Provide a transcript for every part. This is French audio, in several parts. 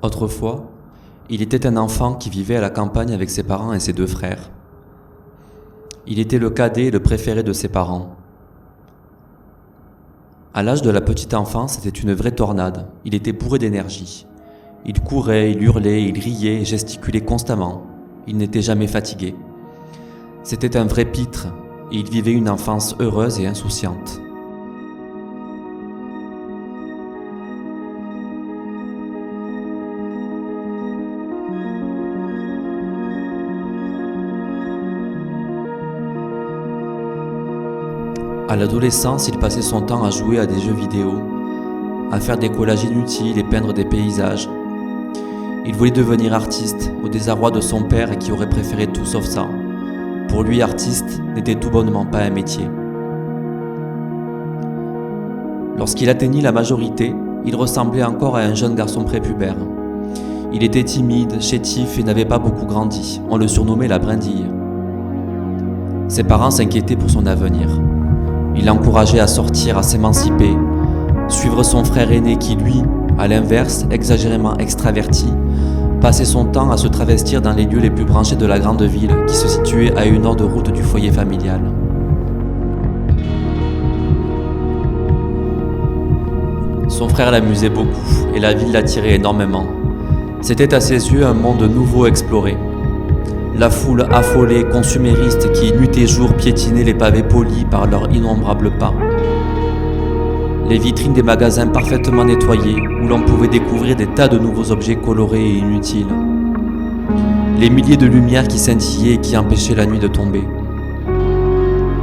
Autrefois, il était un enfant qui vivait à la campagne avec ses parents et ses 2 frères. Il était le cadet et le préféré de ses parents. À l'âge de la petite enfance, c'était une vraie tornade. Il était bourré d'énergie. Il courait, il hurlait, il riait et gesticulait constamment. Il n'était jamais fatigué. C'était un vrai pitre et il vivait une enfance heureuse et insouciante. À l'adolescence, il passait son temps à jouer à des jeux vidéo, à faire des collages inutiles et peindre des paysages. Il voulait devenir artiste, au désarroi de son père qui aurait préféré tout sauf ça. Pour lui, artiste n'était tout bonnement pas un métier. Lorsqu'il atteignit la majorité, il ressemblait encore à un jeune garçon prépubère. Il était timide, chétif et n'avait pas beaucoup grandi. On le surnommait la brindille. Ses parents s'inquiétaient pour son avenir. Il l'encourageait à sortir, à s'émanciper, suivre son frère aîné qui, lui, à l'inverse, exagérément extraverti, passait son temps à se travestir dans les lieux les plus branchés de la grande ville qui se situait à 1 heure de route du foyer familial. Son frère l'amusait beaucoup et la ville l'attirait énormément. C'était à ses yeux un monde nouveau exploré. La foule affolée, consumériste qui nuit et jour piétinait les pavés polis par leurs innombrables pas. Les vitrines des magasins parfaitement nettoyés où l'on pouvait découvrir des tas de nouveaux objets colorés et inutiles. Les milliers de lumières qui scintillaient et qui empêchaient la nuit de tomber.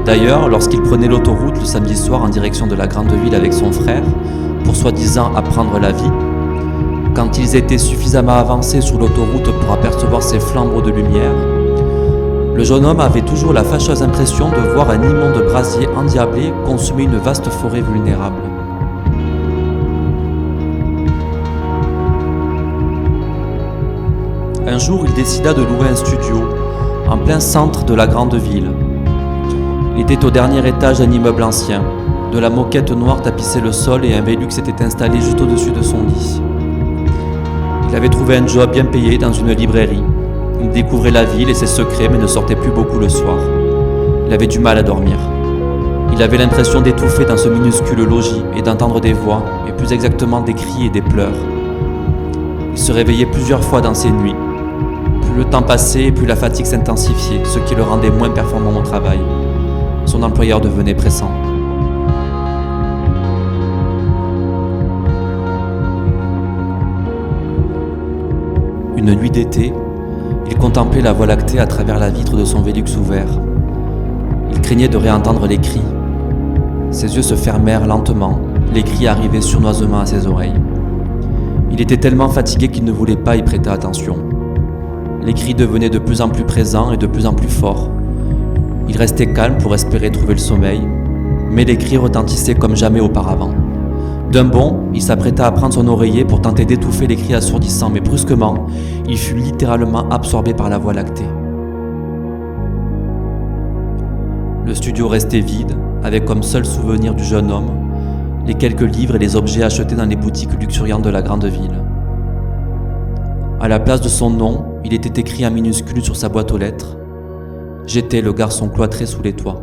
D'ailleurs, lorsqu'il prenait l'autoroute le samedi soir en direction de la grande ville avec son frère, pour soi-disant apprendre la vie, quand ils étaient suffisamment avancés sur l'autoroute pour apercevoir ces flambeaux de lumière, le jeune homme avait toujours la fâcheuse impression de voir un immonde brasier endiablé consumer une vaste forêt vulnérable. Un jour, il décida de louer un studio en plein centre de la grande ville. Il était au dernier étage d'un immeuble ancien. De la moquette noire tapissait le sol et un Velux s'était installé juste au-dessus de son lit. Il avait trouvé un job bien payé dans une librairie. Il découvrait la ville et ses secrets mais ne sortait plus beaucoup le soir. Il avait du mal à dormir. Il avait l'impression d'étouffer dans ce minuscule logis et d'entendre des voix, et plus exactement des cris et des pleurs. Il se réveillait plusieurs fois dans ses nuits. Plus le temps passait, plus la fatigue s'intensifiait, ce qui le rendait moins performant au travail. Son employeur devenait pressant. Une nuit d'été, il contemplait la voie lactée à travers la vitre de son Velux ouvert. Il craignait de réentendre les cris. Ses yeux se fermèrent lentement, les cris arrivaient sournoisement à ses oreilles. Il était tellement fatigué qu'il ne voulait pas y prêter attention. Les cris devenaient de plus en plus présents et de plus en plus forts. Il restait calme pour espérer trouver le sommeil, mais les cris retentissaient comme jamais auparavant. D'un bond, il s'apprêta à prendre son oreiller pour tenter d'étouffer les cris assourdissants, mais brusquement, il fut littéralement absorbé par la voie lactée. Le studio restait vide, avec comme seul souvenir du jeune homme les quelques livres et les objets achetés dans les boutiques luxuriantes de la grande ville. À la place de son nom, il était écrit en minuscule sur sa boîte aux lettres : « J'étais le garçon cloîtré sous les toits ».